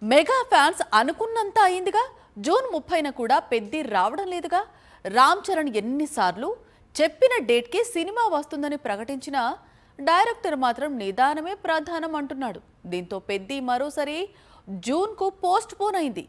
Mega fans అనుకున్నంత అయిందిగా. June 30న కూడా పెద్ది రావడం లేదుగా. రామ్ చరణ్ ఎన్నిసార్లు చెప్పిన డేట్కి సినిమా వస్తుందని ప్రకటించినా డైరెక్టర్ మాత్రం నిదానమే ప్రధానం అంటున్నాడు. దీంతో పెద్ది మరోసారి జూన్కు పోస్ట్ పోన్ అయింది.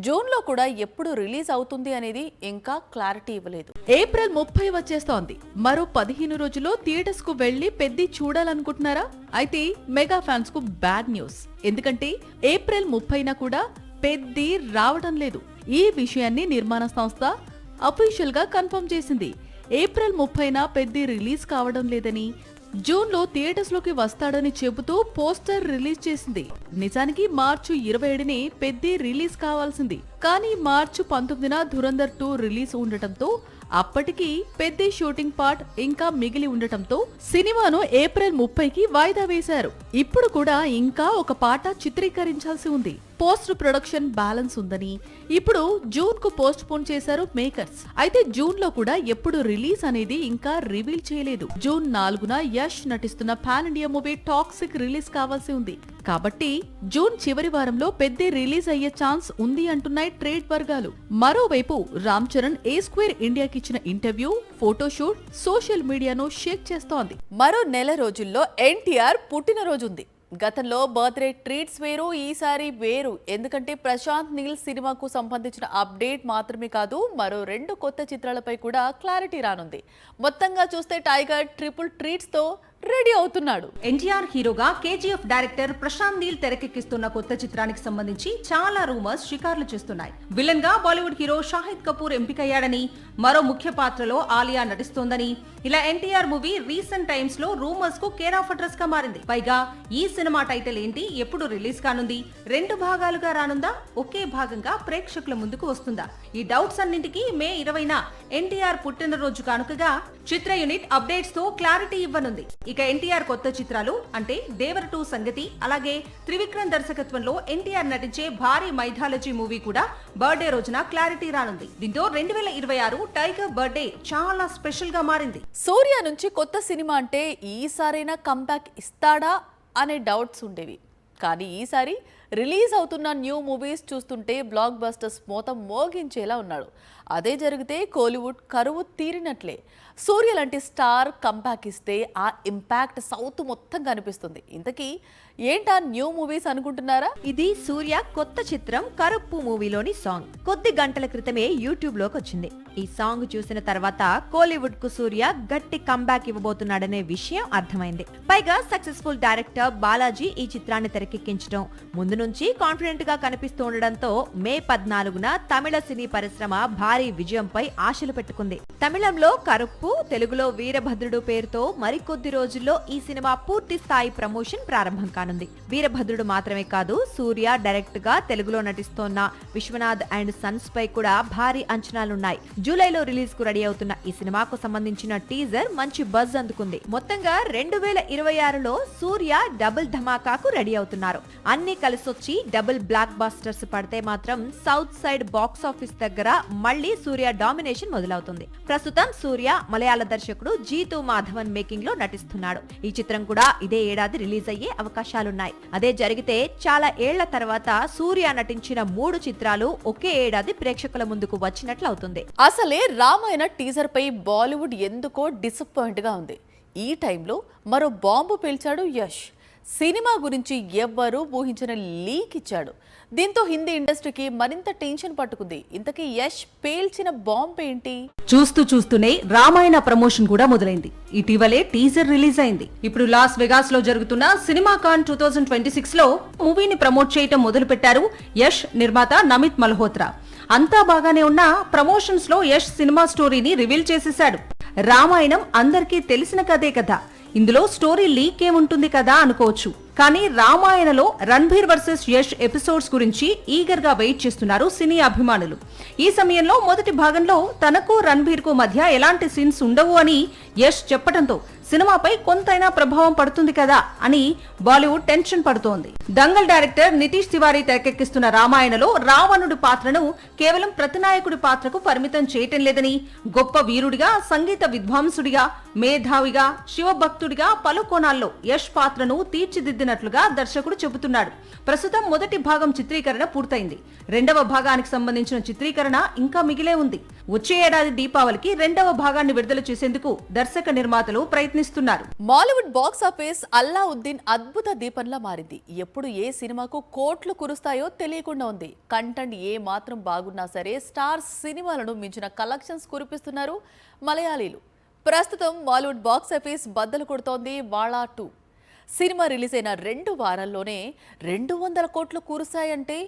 జూన్లో కూడా ఎప్పుడు రిలీజ్ అవుతుంది అనేది ఇంకా క్లారిటీ ఇవ్వలేదు. ఏప్రిల్ 30 వచ్చేస్తోంది. మరో 15 రోజుల్లో థియేటర్స్ కు వెళ్లి పెద్ది చూడాలనుకుంటున్నారా? అయితే మెగా ఫ్యాన్స్ కు బ్యాడ్ న్యూస్. ఎందుకంటే ఏప్రిల్ 30న కూడా పెద్ది రావడం లేదు. ఈ విషయాన్ని నిర్మాణ సంస్థ అఫీషియల్ గా కన్ఫర్మ్ చేసింది. ఏప్రిల్ 30న పెద్ది రిలీజ్ కావడం లేదని, జూన్ లో థియేటర్స్ లోకి వస్తాడని చెబుతూ పోస్టర్ రిలీజ్ చేసింది. నిజానికి మార్చి 27ని పెద్ది రిలీజ్ కావాల్సింది. కానీ మార్చి 19న ధురంధర్ 2 రిలీజ్ ఉండటంతో అప్పటికి పెద్ది షూటింగ్ పార్ట్ ఇంకా మిగిలి ఉండటంతో సినిమాను ఏప్రిల్ 30కి వాయిదా వేశారు. ఇప్పుడు కూడా ఇంకా ఒక పాట చిత్రీకరించాల్సి ఉంది. పోస్ట్ ప్రొడక్షన్ బ్యాలెన్స్ ఉందని ఇప్పుడు జూన్ కు పోస్ట్ పోన్ చేశారు మేకర్స్. అయితే జూన్ లో కూడా ఎప్పుడు రిలీజ్ అనేది ఇంకా రివీల్ చేయలేదు. జూన్ 4న యష్ నటిస్తున్న pan India movie toxic release కావాల్సి ఉంది. కాబట్టి జూన్ చివరి వారంలో పెద్ది రిలీజ్ అయ్యే ఛాన్స్ ఉంది అంటున్నాయి ట్రేడ్ వర్గాలు. మరోవైపు రామ్ చరణ్ ఏ స్క్వేర్ ఇండియాకి ఇచ్చిన ఇంటర్వ్యూ, ఫోటోషూట్ సోషల్ మీడియాను షేక్ చేస్తోంది. మరో నెల రోజుల్లో ఎన్టీఆర్ పుట్టినరోజుంది. గతంలో బర్త్డే ట్రీట్స్ వేరు, ఈసారి వేరు. ఎందుకంటే ప్రశాంత్ నీల్ సినిమాకు సంబంధించిన అప్డేట్ మాత్రమే కాదు, మరో 2 కొత్త చిత్రాలపై కూడా క్లారిటీ రానుంది. మొత్తంగా చూస్తే టైగర్ ట్రిపుల్ ట్రీట్స్ తో రెడీ అవుతున్నాడు. ఎన్టీఆర్ హీరోగా కేజీఎఫ్ డైరెక్టర్ ప్రశాంత్ నీల్ తెరకెక్కిస్తున్న కొత్త చిత్రానికి సంబంధించి చాలా రూమర్స్ షికార్లు చేస్తున్నాయి. విలన్ గా బాలీవుడ్ హీరో షాహిద్ కపూర్ ఎంపికయ్యాడని, మరో ముఖ్య పాత్రలో ఆలియా నటిస్తోందని, ఇలా ఎన్టీఆర్ మూవీ రీసెంట్ టైమ్స్ లో రూమర్స్ కు కేర్ ఆఫ్ అడ్రస్ గా మారింది. పైగా ఈ సినిమా టైటిల్ ఏంటి, ఎప్పుడు రిలీజ్ కానుంది, 2 భాగాలుగా రానుందా, ఒకే భాగంగా ప్రేక్షకుల ముందుకు వస్తుందా? ఈ డౌట్స్ అన్నింటికీ మే 20న ఎన్టీఆర్ పుట్టినరోజు కానుకగా చిత్ర యూనిట్ అప్డేట్స్ తో క్లారిటీ ఇవ్వనుంది. ఇక ఎన్టీఆర్ కొత్త చిత్రాలు అంటే దేవర 2 సంగతి, అలాగే త్రివిక్రమ్ దర్శకత్వంలో ఎన్టీఆర్ నటించే భారీ మైథాలజీ మూవీ కూడా బర్త్డే రోజున క్లారిటీ రానుంది. దీంతో 2026 టైగర్ బర్త్డే చాలా స్పెషల్ గా మారింది. సూర్య నుంచి కొత్త సినిమా అంటే ఈసారైనా కంబ్యాక్ ఇస్తాడా అనే డౌట్స్ ఉండేవి. కానీ ఈసారి రిలీజ్ అవుతున్న న్యూ మూవీస్ చూస్తుంటే బ్లాక్ బస్టర్స్ మోతం మోగించేలా ఉన్నాడు. అదే జరిగితే కోలీవుడ్ కరువు తీరినట్లే. సూర్య లాంటి స్టార్ కంబ్యాక్ ఇస్తే ఆ ఇంపాక్ట్ సౌత్ మొత్తం కనిపిస్తుంది. ఇంతకీ ఏంటా న్యూ మూవీస్ అనుకుంటున్నారా? ఇది సూర్య కొత్త చిత్రం కరుప్పు మూవీలోని సాంగ్. కొద్ది గంటల క్రితమే యూట్యూబ్ లోకి వచ్చింది. ఈ సాంగ్ చూసిన తర్వాత కోలీవుడ్ కు సూర్య గట్టి కంబ్యాక్ ఇవ్వబోతున్నాడనే విషయం అర్థమైంది. పైగా సక్సెస్ఫుల్ డైరెక్టర్ బాలాజీ ఈ చిత్రాన్ని తెరకెక్కించడం ముందు నుంచి కాన్ఫిడెంట్ గా కనిపిస్తుండటంతో మే 14న తమిళ సినీ పరిశ్రమ భారీ విజయంపై ఆశలు పెట్టుకుంది. తమిళంలో కరుప్పు, తెలుగులో వీరభద్రుడు పేరుతో మరికొద్ది రోజుల్లో ఈ సినిమా పూర్తి స్థాయి ప్రమోషన్ ప్రారంభం కానుంది. వీరభద్రుడు మాత్రమే కాదు, సూర్య డైరెక్ట్ గా తెలుగులో నటిస్తోన్న విశ్వనాథ్ అండ్ సన్స్ పై కూడా భారీ అంచనాలున్నాయి. జూలైలో రిలీజ్ కు రెడీ అవుతున్న ఈ సినిమాకు సంబంధించిన టీజర్ మంచి బజ్ అందుకుంది. మొత్తంగా 2026లో సూర్య డబుల్ ధమాకాకు రెడీ అవుతున్నారు. అన్ని కలిసొచ్చి డబుల్ బ్లాక్ బాస్టర్స్ పడితే మాత్రం సౌత్ సైడ్ బాక్స్ ఆఫీస్ దగ్గర మళ్లీ సూర్య డామినేషన్ మొదలవుతుంది. ప్రస్తుతం సూర్య మలయాళ దర్శకుడు జీతూ మాధవన్ మేకింగ్ లో నటిస్తున్నాడు. ఈ చిత్రం కూడా ఇదే ఏడాది రిలీజ్ అయ్యే అవకాశాలున్నాయి. అదే జరిగితే చాలా ఏళ్ల తర్వాత సూర్య నటించిన 3 చిత్రాలు ఒకే ఏడాది ప్రేక్షకుల ముందుకు వచ్చినట్లు అవుతుంది. అసలే రామాయణ టీజర్ పై బాలీవుడ్ ఎందుకో డిసప్పాయింట్ గా ఉంది. ఈ టైంలో మరో బాంబు పేల్చాడు యష్. సినిమా గురించి ఎవ్వరూ ఊహించిన లీక్ ఇచ్చాడు. దీంతో హిందీ ఇండస్ట్రీకి మరింత టెన్షన్ పట్టుకుంది. ఇంతకీ యష్ పేల్చిన బాంబు ఏంటి? చూస్తూనే రామాయణ ప్రమోషన్ కూడా మొదలైంది. ఇటీవలే టీజర్ రిలీజ్ అయింది. ఇప్పుడు లాస్ వెగాస్ లో జరుగుతున్న సినిమా కాన్ 2026 లో మూవీని ప్రమోట్ చేయటం మొదలు పెట్టారు యష్ నిర్మాత నమిత్ మల్హోత్రా. అంతా బాగానే ఉన్న ప్రమోషన్స్ లో యష్ సినిమా స్టోరీని రివీల్ చేసేశాడు. రామాయణం అందరికీ తెలిసిన కథే కదా, ఇందులో స్టోరీ లీక్ ఏముంటుంది కదా అనుకోవచ్చు. కానీ రామాయణలో రణ్బీర్ వర్సెస్ యష్ ఎపిసోడ్స్ గురించి ఈగర్ గా వెయిట్ చేస్తున్నారు సినీ అభిమానులు. ఈ సమయంలో మొదటి భాగంలో తనకు రణ్బీర్ కు మధ్య ఎలాంటి సీన్స్ ఉండవు అని యష్ చెప్పడంతో సినిమాపై కొంతైనా ప్రభావం పడుతుంది కదా అని బాలీవుడ్ టెన్షన్ పడుతోంది. దంగల్ డైరెక్టర్ నితీష్ తివారీ తెరకెక్కిస్తున్న రామాయణలో రావణుడి పాత్రను కేవలం ప్రతినాయకుడి పాత్రకు పరిమితం చేయటం లేదని, గొప్ప వీరుడిగా, సంగీత విద్వాంసుడిగా, మేధావిగా, శివభక్తుడిగా పలు కోణాల్లో యష్ పాత్రను తీర్చిదిద్దినట్లుగా దర్శకుడు చెబుతున్నాడు. ప్రస్తుతం మొదటి భాగం చిత్రీకరణ పూర్తయింది. రెండవ భాగానికి సంబంధించిన చిత్రీకరణ ఇంకా మిగిలే ఉంది. వచ్చే ఏడాది దీపావళికి రెండవ భాగాన్ని విడుదల చేసేందుకు దర్శక నిర్మాతలు ప్రయత్నిస్తున్నారు. మాలీవుడ్ బాక్స్ ఆఫీస్ అల్లావుద్దీన్ అద్భుత దీపంలా మారింది. ఎప్పుడు ఏ సినిమాకు కోట్లు కురుస్తాయో తెలియకుండా ఉంది. కంటెంట్ ఏ మాత్రం బాగున్నా సరే స్టార్ సినిమాలను మించిన కలెక్షన్స్ కురిపిస్తున్నారు మలయాళీలు. ప్రస్తుతం మాలీవుడ్ బాక్స్ ఆఫీస్ బద్దలు కొడుతోంది వాళా 2. సినిమా రిలీజ్ అయిన 2 వారాల్లోనే 200 కోట్లు కురుస్తాయంటే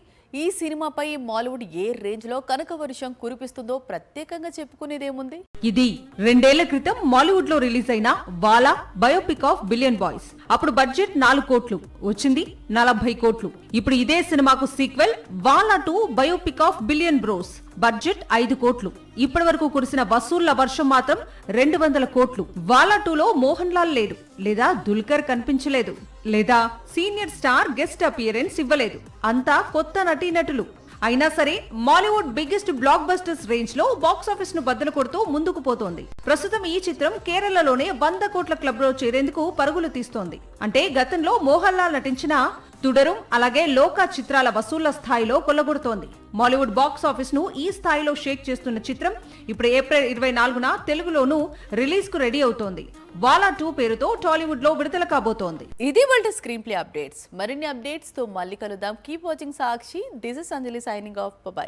ఈ సినిమాపై మాలీవుడ్ ఏ రేంజ్ లో కనక వర్షం కురిపిస్తుందో ప్రత్యేకంగా చెప్పుకునేదేముంది. ఇది 2 ఏళ్ల క్రితం మాలీవుడ్ లో రిలీజ్ అయిన Vaazha biopic of billion boys. అప్పుడు బడ్జెట్ 4 కోట్లు, వచ్చింది 40 కోట్లు. ఇప్పుడు ఇదే సినిమాకు sequel Vaazha 2 biopic of billion bros, budget 5 కోట్లు. ఇప్పటి వరకు కురిసిన వసూళ్ల వర్షం మాత్రం 200 కోట్లు. వాలా 2లో మోహన్ లాల్ లేడు, లేదా దుల్కర్ కనిపించలేదు, లేదా సీనియర్ స్టార్ గెస్ట్ అపియరెన్స్ ఇవ్వలేదు. అంతా కొత్త నటీనటులు. అయినా సరే Mollywood biggest black busters range లో బాక్స్ ఆఫీస్ ను బద్దలు కొడుతూ ముందుకు పోతోంది. ప్రస్తుతం ఈ చిత్రం కేరళలోనే 100 కోట్ల క్లబ్ లో చేరేందుకు పరుగులు తీస్తోంది. అంటే గతంలో మోహన్ లాల్ నటించిన తుడరుం, అలాగే లోకా చిత్రాల వసూళ్ల స్థాయిలో కొల్లగొడుతోంది. మాలీవుడ్ బాక్స్ ఆఫీస్ ను ఈ స్థాయిలో షేక్ చేస్తున్న చిత్రం ఇప్పుడు ఏప్రిల్ 24న తెలుగులోనూ రిలీజ్ కు రెడీ అవుతోంది. వాలా 2 పేరుతో టాలీవుడ్ లో విడుదల కాబోతోంది. ఇది వాళ్ళ స్క్రీన్ ప్లే అప్డేట్స్. మరిన్ని అప్డేట్స్ తో మళ్ళీ కలుద్దాం. Keep watching Sakshi. This is Anjali signing off. By.